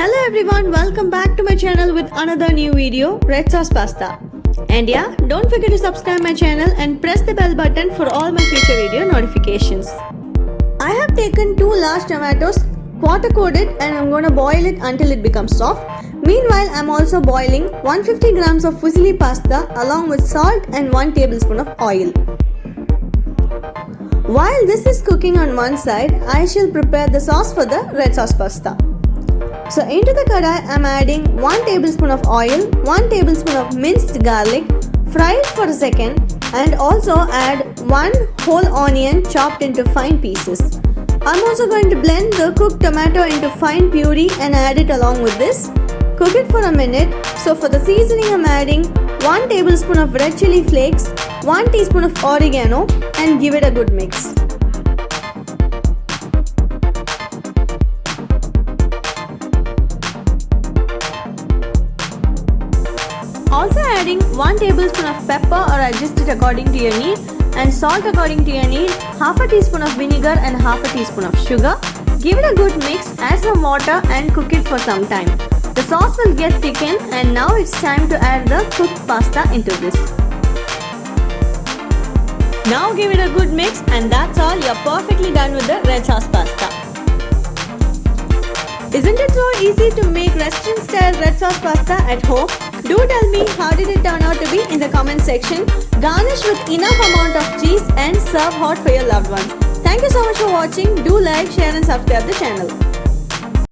Hello everyone, welcome back to my channel with another new video, red sauce pasta. And yeah, don't forget to subscribe my channel and press the bell button for all my future video notifications. I have taken 2 large tomatoes, quarter coated, and I'm gonna boil it until it becomes soft. Meanwhile, I'm also boiling 150 grams of fusilli pasta along with salt and 1 tablespoon of oil. While this is cooking on one side, I shall prepare the sauce for the red sauce pasta. So into the kadai, I am adding 1 tablespoon of oil, 1 tablespoon of minced garlic, fry it for a second, and also add 1 whole onion chopped into fine pieces. I'm also going to blend the cooked tomato into fine puree and add it along with this. Cook it for a minute. So for the seasoning, I'm adding 1 tablespoon of red chili flakes, 1 teaspoon of oregano, and give it a good mix. Also adding 1 tablespoon of pepper or adjust it according to your need, and salt according to your need, half a teaspoon of vinegar and half a teaspoon of sugar. Give it a good mix, add some water and cook it for some time. The sauce will get thickened and now it's time to add the cooked pasta into this. Now give it a good mix and that's all, you're perfectly done with the red sauce pasta. Isn't it so easy to make restaurant style red sauce pasta at home? Do tell me how did it turn out to be in the comment section. Garnish with enough amount of cheese and serve hot for your loved ones. Thank you so much for watching. Do like, share and subscribe the channel.